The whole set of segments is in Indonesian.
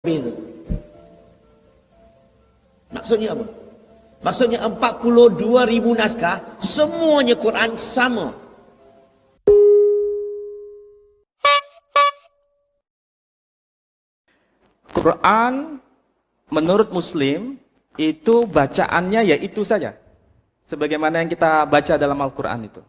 beza. Maksudnya apa? Maksudnya 42.000 naskah, semuanya Quran sama. Quran menurut Muslim itu bacaannya ya itu saja, sebagaimana yang kita baca dalam Al-Quran itu.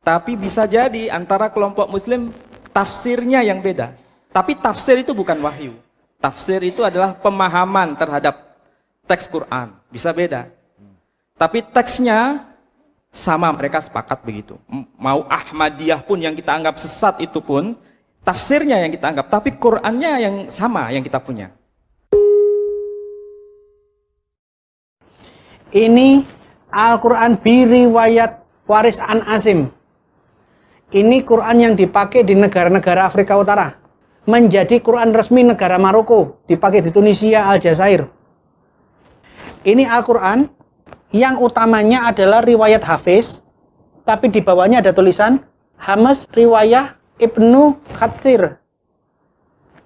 Tapi bisa jadi antara kelompok Muslim tafsirnya yang beda. Tapi tafsir itu bukan wahyu. Tafsir itu adalah pemahaman terhadap teks Quran. Bisa beda. Tapi teksnya sama, mereka sepakat begitu. Mau Ahmadiyah pun yang kita anggap sesat itu pun tafsirnya yang kita anggap, tapi Qurannya yang sama yang kita punya. Ini Al-Quran biriwayat waris an Asim. Ini Quran yang dipakai di negara-negara Afrika Utara. Menjadi Quran resmi negara Maroko. Dipakai di Tunisia, Aljazair. Ini Al-Quran yang utamanya adalah riwayat Hafiz. Tapi di bawahnya ada tulisan Hamas riwayah Ibnu Katsir.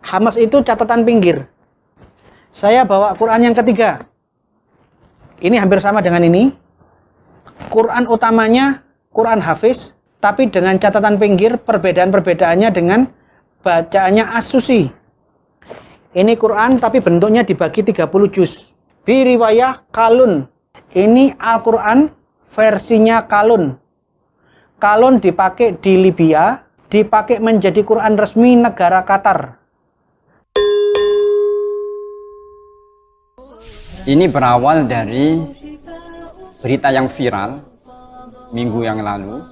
Hamas itu catatan pinggir. Saya bawa Quran yang ketiga. Ini hampir sama dengan ini. Quran utamanya Quran Hafiz, tapi dengan catatan pinggir perbedaan-perbedaannya dengan bacaannya As-Susi. Ini Quran tapi bentuknya dibagi 30 juz. Biriwayah Kalun. Ini Al-Quran versinya Kalun. Kalun dipakai di Libya, dipakai menjadi Quran resmi negara Qatar. Ini berawal dari berita yang viral minggu yang lalu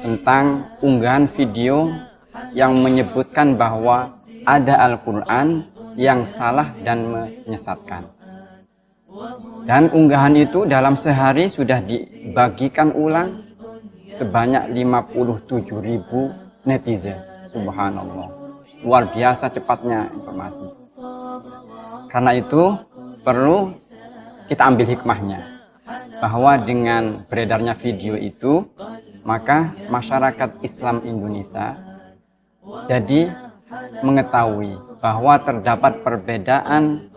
tentang unggahan video yang menyebutkan bahwa ada Al-Quran yang salah dan menyesatkan. Dan unggahan itu dalam sehari sudah dibagikan ulang sebanyak 57.000 netizen. Subhanallah. Luar biasa cepatnya informasi. Karena itu perlu kita ambil hikmahnya, bahwa dengan beredarnya video itu, maka masyarakat Islam Indonesia jadi mengetahui bahwa terdapat perbedaan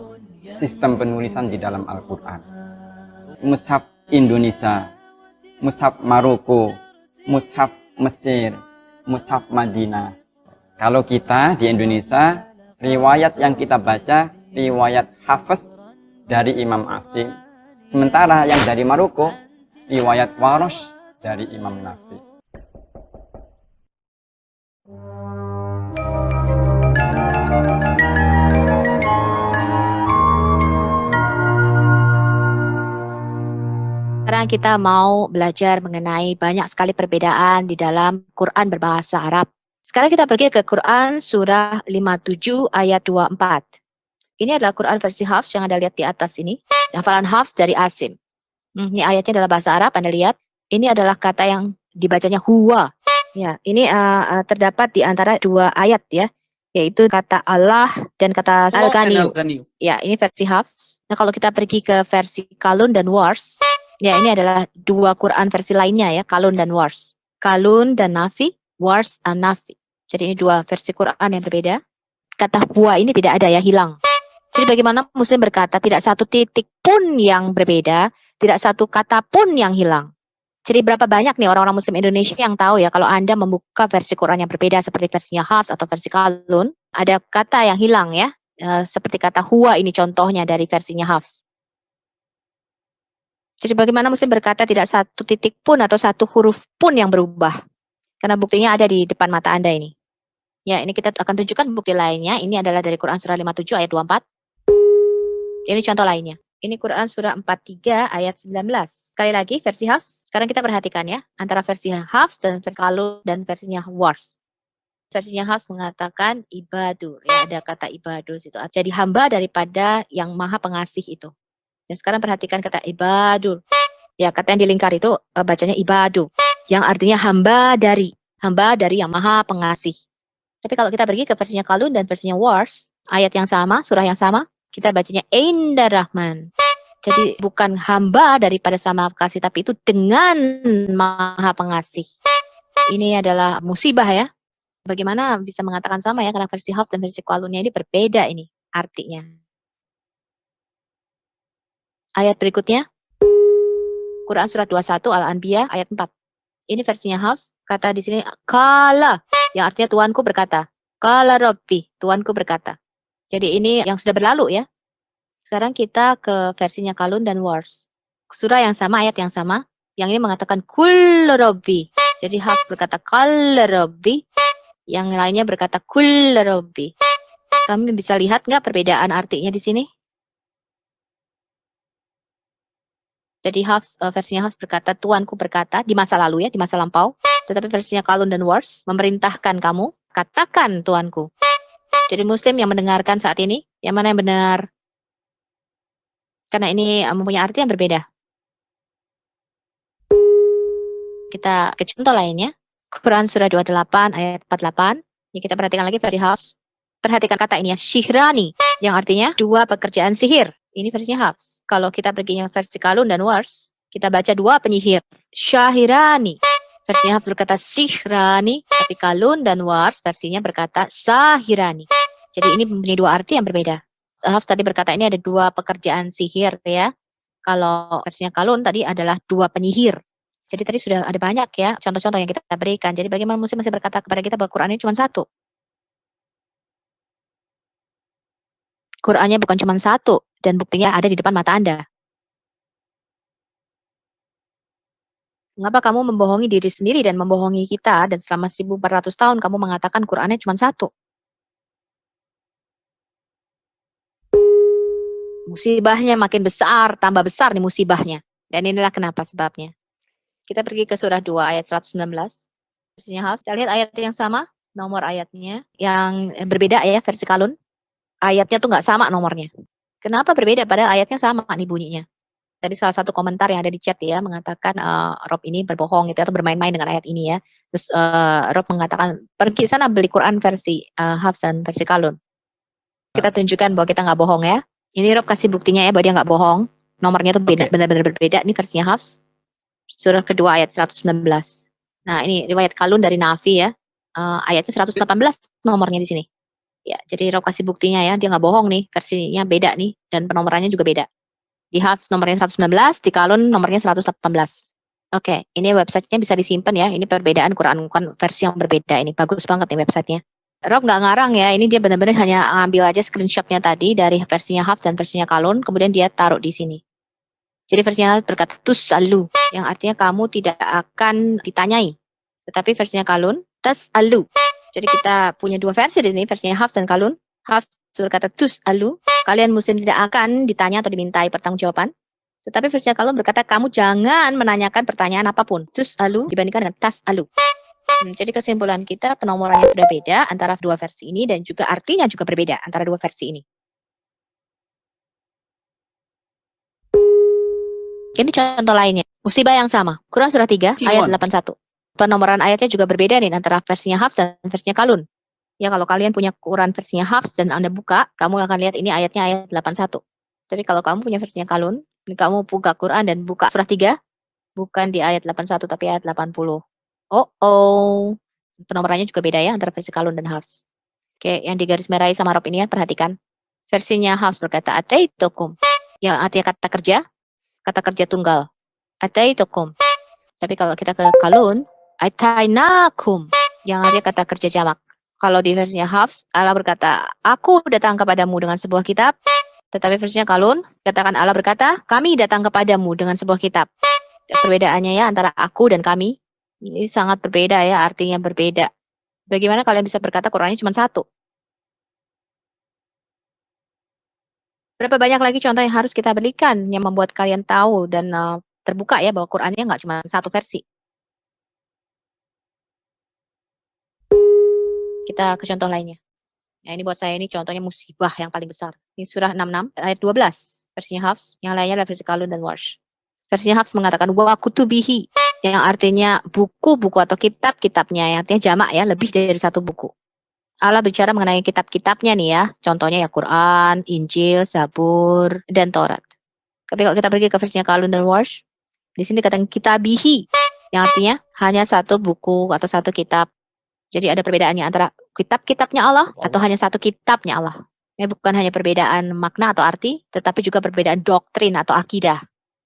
sistem penulisan di dalam Al-Quran. Mushaf Indonesia, Mushaf Maroko, Mushaf Mesir, Mushaf Madinah. Kalau kita di Indonesia, riwayat yang kita baca, riwayat Hafiz dari Imam Asim. Sementara yang dari Maroko, riwayat Warosh dari Imam Nafi. Sekarang kita mau belajar mengenai banyak sekali perbedaan di dalam Quran berbahasa Arab. Sekarang kita pergi ke Quran surah 57 ayat 24. Ini adalah Quran versi Hafs yang Anda lihat di atas ini. Hafalan Hafs dari Asim. Ini ayatnya adalah bahasa Arab, Anda lihat. Ini adalah kata yang dibacanya huwa. Ya, ini terdapat di antara dua ayat ya. Yaitu kata Allah dan kata Al-Ghani. Ya, ini versi Hafs. Nah, kalau kita pergi ke versi Kalun dan Wars. Ya, ini adalah dua Quran versi lainnya ya, Kalun dan Wars. Kalun dan Nafi, Wars dan Nafi. Jadi ini dua versi Quran yang berbeda. Kata huwa ini tidak ada ya, hilang. Jadi bagaimana Muslim berkata tidak satu titik pun yang berbeda, tidak satu kata pun yang hilang. Jadi berapa banyak nih orang-orang Muslim Indonesia yang tahu ya kalau Anda membuka versi Quran yang berbeda seperti versinya Hafs atau versi Kalun, ada kata yang hilang ya, seperti kata huwa ini contohnya dari versinya Hafs. Jadi bagaimana Muslim berkata tidak satu titik pun atau satu huruf pun yang berubah. Karena buktinya ada di depan mata Anda ini. Ya, ini kita akan tunjukkan bukti lainnya. Ini adalah dari Quran surah 57 ayat 24. Ini contoh lainnya. Ini Quran surah 43 ayat 19. Sekali lagi versi Hafs. Sekarang kita perhatikan ya. Antara versi Hafs dan versi Kalun dan versinya Wars. Versinya Hafs mengatakan ibadur. Ya, ada kata ibadur situ. Jadi hamba daripada yang maha pengasih itu. Dan sekarang perhatikan kata ibadur. Ya, kata yang dilingkar itu bacanya ibadu. Yang artinya hamba dari yang maha pengasih. Tapi kalau kita pergi ke versinya Kalun dan versinya Wars. Ayat yang sama, surah yang sama. Kita bacanya Indar Rahman. Jadi bukan hamba daripada sama pengasih, tapi itu dengan maha pengasih. Ini adalah musibah ya. Bagaimana bisa mengatakan sama ya, karena versi Hafs dan versi Kalunnya ini berbeda ini. artinya. Ayat berikutnya, Quran surat 21 Al-Anbiya ayat 4. Ini versinya Hafs, kata di sini kala, yang artinya Tuanku berkata. Kala Rabbi, Tuanku berkata. Jadi ini yang sudah berlalu ya. Sekarang kita ke versinya Kalun dan Wars. Surah yang sama, ayat yang sama. Yang ini mengatakan Kul Rabbi. Jadi Hafs berkata Kal Rabbi. Yang lainnya berkata Kul Rabbi. Kami bisa lihat nggak perbedaan artinya di sini? Jadi Hafs, versinya Hafs berkata Tuanku berkata di masa lalu ya, di masa lampau. Tetapi versinya Kalun dan Wars memerintahkan kamu, katakan Tuanku. Jadi Muslim yang mendengarkan saat ini, yang mana yang benar? Karena ini mempunyai arti yang berbeda. Kita ke contoh lainnya. Quran surah 28 ayat 48. Ini kita perhatikan lagi versi Hafs. Perhatikan kata ini ya, syihrani, yang artinya dua pekerjaan sihir. Ini versinya Hafs. Kalau kita pergi yang versi Kalun dan Wars, kita baca dua penyihir. Syahirani. Versinya Hafs berkata sihrani, tapi Kalun dan Wars versinya berkata sahirani. Jadi ini mempunyai dua arti yang berbeda. Hafs tadi berkata ini ada dua pekerjaan sihir ya. Kalau versinya Kalun tadi adalah dua penyihir. Jadi tadi sudah ada banyak ya contoh-contoh yang kita berikan. Jadi bagaimana Muslim masih berkata kepada kita bahwa Quran ini cuma satu. Qurannya bukan cuma satu dan buktinya ada di depan mata Anda. Mengapa kamu membohongi diri sendiri dan membohongi kita dan selama 1400 tahun kamu mengatakan Qurannya cuma satu? Musibahnya makin besar, tambah besar nih musibahnya. Dan inilah kenapa sebabnya. Kita pergi ke surah 2 ayat 119. Versinya Hafs, kita lihat ayat yang sama, nomor ayatnya yang berbeda ya versi Kalun. Ayatnya tuh nggak sama nomornya. Kenapa berbeda padahal ayatnya sama nih bunyinya? Tadi salah satu komentar yang ada di chat ya mengatakan Rob ini berbohong gitu atau bermain-main dengan ayat ini ya. Terus Rob mengatakan pergi sana beli Quran versi Hafs dan versi Kalun. Kita tunjukkan bahwa kita nggak bohong ya. Ini Rob kasih buktinya ya bahwa dia nggak bohong. Nomornya tuh beda, benar-benar berbeda. Ini versinya Hafs. Surah kedua ayat 119. Nah ini riwayat Kalun dari Nafi ya. Ayatnya 118 nomornya di sini. Ya, jadi Rob kasih buktinya ya. Dia nggak bohong nih. Versinya beda nih. Dan penomorannya juga beda. Di Hafs nomornya 119, di Kalun nomornya 118. Oke, ini websitenya bisa disimpan ya. Ini perbedaan Quran versi yang berbeda. Ini bagus banget nih websitenya. Rob nggak ngarang ya. Ini dia benar-benar hanya ambil aja screenshotnya tadi dari versinya Hafs dan versinya Kalun. Kemudian dia taruh di sini. Jadi versinya Hafs berkata tus'alu, yang artinya kamu tidak akan ditanyai. Tetapi versinya Kalun, tas'alu. Jadi kita punya dua versi di sini, versinya Hafs dan Kalun. Hafs berkata tus'alu, kalian muslim tidak akan ditanya atau dimintai pertanggungjawaban. Tetapi versinya Kalun berkata kamu jangan menanyakan pertanyaan apapun. Tus'alu dibandingkan dengan tas'alu. Jadi kesimpulan kita penomorannya sudah beda antara dua versi ini dan juga artinya juga berbeda antara dua versi ini. Ini contoh lainnya. Musibah yang sama. Quran surah 3 ayat 81. Penomoran ayatnya juga berbeda nih antara versinya Hafs dan versinya Kalun. Ya kalau kalian punya Quran versinya Hafs dan Anda buka, kamu akan lihat ini ayatnya ayat 81. Tapi kalau kamu punya versinya Kalun, kamu buka Quran dan buka surah 3, bukan di ayat 81 tapi ayat 80. Penomorannya juga beda ya antara versi Kalun dan Hafs. Oke, yang digaris merahi sama Rob ini ya, perhatikan. Versinya Hafs berkata ataitukum, yang artinya kata kerja tunggal. Ataitukum. Tapi kalau kita ke Kalun, atainakum, yang artinya kata kerja jamak. Kalau di versinya Hafs, Allah berkata, aku datang kepadamu dengan sebuah kitab. Tetapi versinya Kalun, katakan Allah berkata, kami datang kepadamu dengan sebuah kitab. Perbedaannya ya antara aku dan kami, ini sangat berbeda ya, artinya berbeda. Bagaimana kalian bisa berkata Qurannya cuma satu? Berapa banyak lagi contoh yang harus kita berikan yang membuat kalian tahu dan terbuka ya bahwa Qurannya nggak cuma satu versi. Kita ke contoh lainnya. Nah ini buat saya ini contohnya musibah yang paling besar. Ini surah 66 ayat 12 versinya Hafs, yang lainnya adalah versi Kalun dan Warsh. Versinya Hafs mengatakan wa kutubihi, yang artinya buku-buku atau kitab-kitabnya, yang artinya jamak ya, lebih dari satu buku. Allah bicara mengenai kitab-kitabnya nih ya, contohnya ya Quran, Injil, Zabur, dan Taurat. Tapi kalau kita pergi ke versinya Kalun dan Warsh, di sini dikatakan kitabihi, yang artinya hanya satu buku atau satu kitab. Jadi ada perbedaannya antara kitab-kitabnya Allah atau hanya satu kitabnya Allah. Ini bukan hanya perbedaan makna atau arti, tetapi juga perbedaan doktrin atau akidah.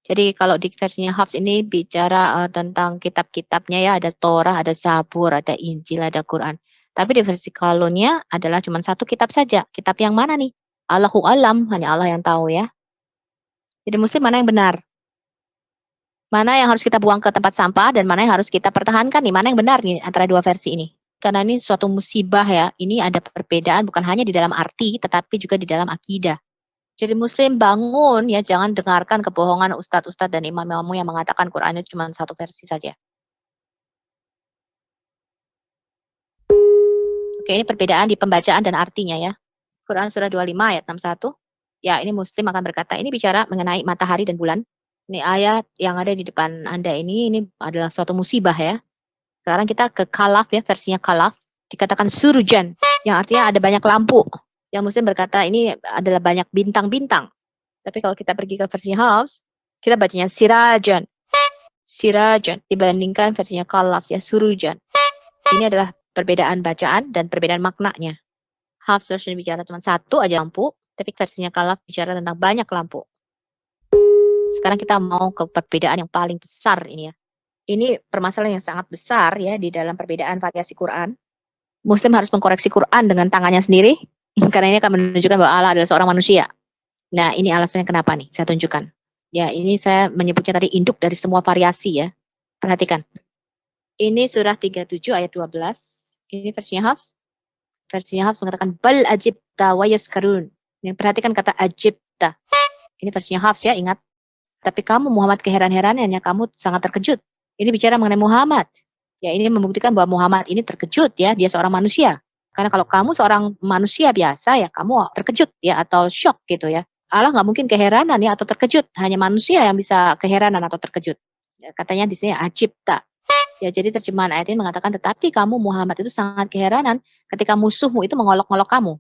Jadi kalau di versinya Hafs ini bicara tentang kitab-kitabnya ya, ada Torah, ada Zabur, ada Injil, ada Quran. Tapi di versi Kalonnya adalah cuma satu kitab saja. Kitab yang mana nih? Allahu alam, hanya Allah yang tahu ya. Jadi muslim mana yang benar? Mana yang harus kita buang ke tempat sampah dan mana yang harus kita pertahankan nih? Mana yang benar nih antara dua versi ini? Karena ini suatu musibah ya. Ini ada perbedaan bukan hanya di dalam arti tetapi juga di dalam akidah. Jadi muslim bangun ya, jangan dengarkan kebohongan ustadz-ustadz dan imam-imam yang mengatakan Quran itu cuma satu versi saja. Oke, ini perbedaan di pembacaan dan artinya ya. Quran surah 25 ayat 61. Ya, ini muslim akan berkata, ini bicara mengenai matahari dan bulan. Ini ayat yang ada di depan Anda ini adalah suatu musibah ya. Sekarang kita ke Kalaf ya, versinya Kalaf. Dikatakan surujan, yang artinya ada banyak lampu. Yang muslim berkata ini adalah banyak bintang-bintang. Tapi kalau kita pergi ke versinya Hafs, kita bacanya sirajan. Sirajan dibandingkan versinya Kalaf ya, surujan. Ini adalah perbedaan bacaan dan perbedaan maknanya. Hafs version bicara cuma satu aja lampu, tapi versinya Kalaf bicara tentang banyak lampu. Sekarang kita mau ke perbedaan yang paling besar ini ya. Ini permasalahan yang sangat besar ya di dalam perbedaan variasi Quran. Muslim harus mengkoreksi Quran dengan tangannya sendiri. Karena ini akan menunjukkan bahwa Allah adalah seorang manusia. Nah, ini alasannya kenapa nih? Saya tunjukkan. Ya, ini saya menyebutnya tadi induk dari semua variasi ya. Perhatikan. Ini surah 37 ayat 12. Ini versinya Hafs. Versinya Hafs mengatakan bal ajibta wa yaskarun. Yang perhatikan kata ajibta. Ini versinya Hafs ya, ingat. Tapi kamu Muhammad keheran-heranannya kamu sangat terkejut. Ini bicara mengenai Muhammad. Ya, ini membuktikan bahwa Muhammad ini terkejut ya, dia seorang manusia. Karena kalau kamu seorang manusia biasa ya kamu terkejut ya atau shock gitu ya. Allah nggak mungkin keheranan ya atau terkejut. Hanya manusia yang bisa keheranan atau terkejut. Ya, katanya di sini ajibta. Ya jadi terjemahan ayat ini mengatakan tetapi kamu Muhammad itu sangat keheranan ketika musuhmu itu mengolok-olok kamu.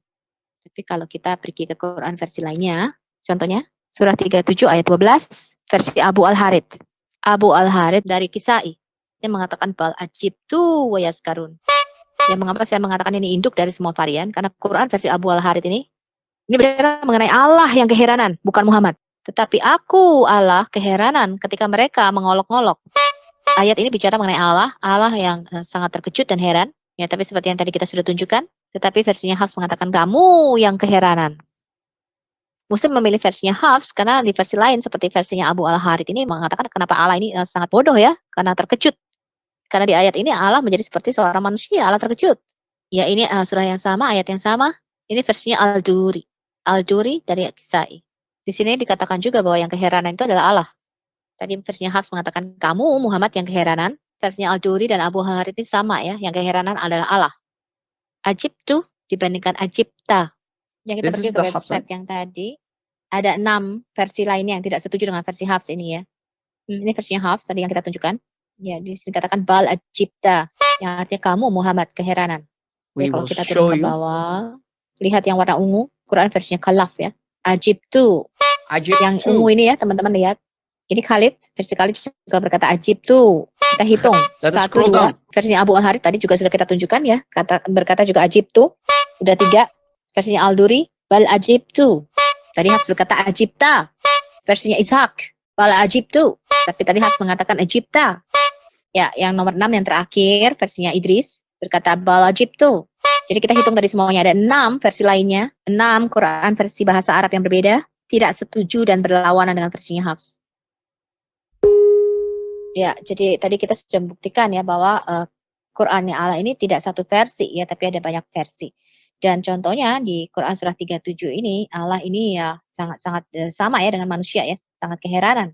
Tapi kalau kita pergi ke Quran versi lainnya, contohnya surah 37 ayat 12 versi Abu Al-Harith. Abu Al-Harith dari Kisai. Dia mengatakan bal ajibtu wa yaskarun. Ya mengapa saya mengatakan ini induk dari semua varian? Karena Quran versi Abu Al-Harith ini bicara mengenai Allah yang keheranan, bukan Muhammad. Tetapi aku Allah keheranan ketika mereka mengolok-olok. Ayat ini bicara mengenai Allah yang sangat terkejut dan heran. Ya, tapi seperti yang tadi kita sudah tunjukkan, tetapi versinya Hafs mengatakan kamu yang keheranan. Muslim memilih versinya Hafs karena di versi lain seperti versinya Abu Al-Harith ini mengatakan kenapa Allah ini sangat bodoh ya, karena terkejut. Karena di ayat ini Allah menjadi seperti seorang manusia, Allah terkejut. Ya ini surah yang sama, ayat yang sama. Ini versinya Al-Duri. Al-Duri dari Kisai. Di sini dikatakan juga bahwa yang keheranan itu adalah Allah. Tadi versinya Hafs mengatakan kamu Muhammad yang keheranan. Versinya Al-Duri dan Abu Harith ini sama ya, yang keheranan adalah Allah. Ajibtu dibandingkan ajibta. Yang kita pergi ke website yang tadi, ada 6 versi lainnya yang tidak setuju dengan versi Hafs ini ya. Ini versinya Hafs tadi yang kita tunjukkan. Ya, di sini dikatakan bal ajibta, yang artinya kamu Muhammad keheranan. Ya, kalau kita turun ke bawah, lihat yang warna ungu, Quran versinya Kalaf ya. Ajibtu. Yang ungu ini ya, teman-teman lihat. Ini Khalid, versi Khalid juga berkata ajibtu. Kita hitung. 1, 2. Versinya Abu Al-Harith tadi juga sudah kita tunjukkan ya. Berkata juga ajibtu. Udah 3. Versinya Al-Duri, bal ajibtu. Tadi Hafs berkata ajibta. Versinya Ishaq, bal ajibtu. Tapi tadi Hafs mengatakan ajibta. Ya, yang nomor 6 yang terakhir versinya Idris berkata bal ajibtu. Jadi kita hitung tadi semuanya ada 6 versi lainnya, 6 Quran versi bahasa Arab yang berbeda, tidak setuju dan berlawanan dengan versinya Hafs. Ya, jadi tadi kita sudah membuktikan ya bahwa Qurannya Allah ini tidak satu versi ya, tapi ada banyak versi. Dan contohnya di Quran surah 37 ini Allah ini ya sangat-sangat sama ya dengan manusia ya, sangat keheranan.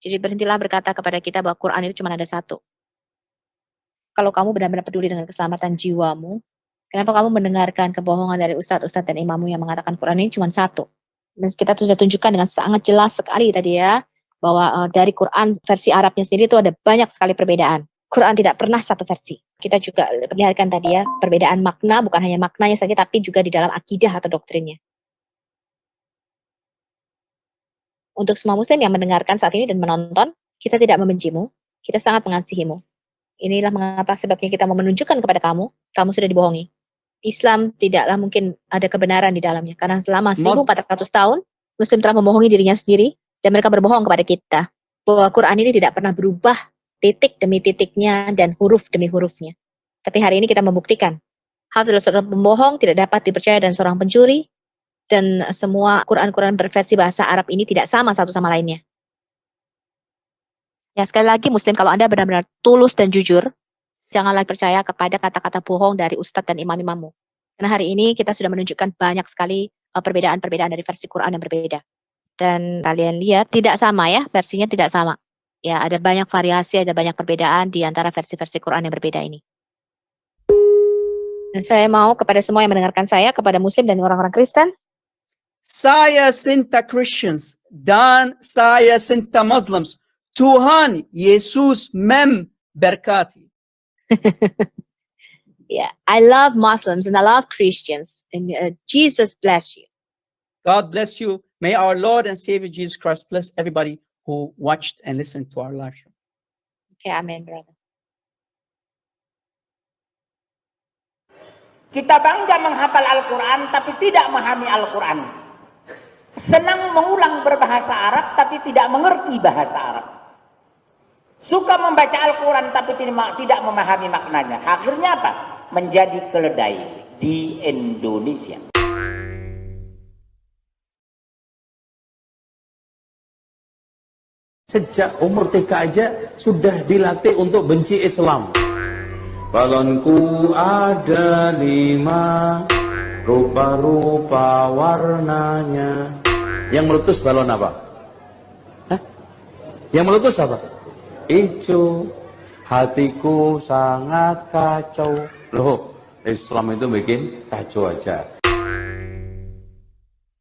Jadi berhentilah berkata kepada kita bahwa Quran itu cuma ada satu. Kalau kamu benar-benar peduli dengan keselamatan jiwamu, kenapa kamu mendengarkan kebohongan dari ustadz-ustadz dan imammu yang mengatakan Quran ini cuma satu? Dan kita sudah tunjukkan dengan sangat jelas sekali tadi ya, bahwa dari Quran versi Arabnya sendiri itu ada banyak sekali perbedaan. Quran tidak pernah satu versi. Kita juga perlihatkan tadi ya, perbedaan makna, bukan hanya maknanya saja, tapi juga di dalam akidah atau doktrinnya. Untuk semua muslim yang mendengarkan saat ini dan menonton, kita tidak membencimu, kita sangat mengasihimu. Inilah mengapa sebabnya kita mau menunjukkan kepada kamu, kamu sudah dibohongi. Islam tidaklah mungkin ada kebenaran di dalamnya. Karena selama 1400 tahun, Muslim telah membohongi dirinya sendiri, dan mereka berbohong kepada kita. Bahwa Quran ini tidak pernah berubah titik demi titiknya dan huruf demi hurufnya. Tapi hari ini kita membuktikan, hal adalah seorang pembohong tidak dapat dipercaya dan seorang pencuri, dan semua Quran-Quran berversi bahasa Arab ini tidak sama satu sama lainnya. Ya, sekali lagi Muslim, kalau Anda benar-benar tulus dan jujur, janganlah percaya kepada kata-kata bohong dari ustadz dan imam-imammu. Karena hari ini kita sudah menunjukkan banyak sekali perbedaan-perbedaan dari versi Quran yang berbeda. Dan kalian lihat tidak sama ya, versinya tidak sama. Ya, ada banyak variasi, ada banyak perbedaan di antara versi-versi Quran yang berbeda ini. Dan saya mau kepada semua yang mendengarkan saya, kepada Muslim dan orang-orang Kristen, saya cinta Christians dan saya cinta Muslims. Tuhan Yesus memberkati. Yeah, I love Muslims and I love Christians, and Jesus bless you. God bless you. May our Lord and Savior Jesus Christ bless everybody who watched and listened to our live show. Okay, amen, brother. Kita bangga menghafal Al-Quran tapi tidak memahami Al-Quran. Senang mengulang berbahasa Arab tapi tidak mengerti bahasa Arab. Suka membaca Al-Quran tapi tidak memahami maknanya. Akhirnya apa? Menjadi keledai di Indonesia. Sejak umur TK aja sudah dilatih untuk benci Islam. Balonku ada 5, rupa-rupa warnanya. Yang meletus balon apa? Hah? Yang meletus apa? Ijo. Hatiku sangat kacau. Loh, Islam itu bikin kacau aja.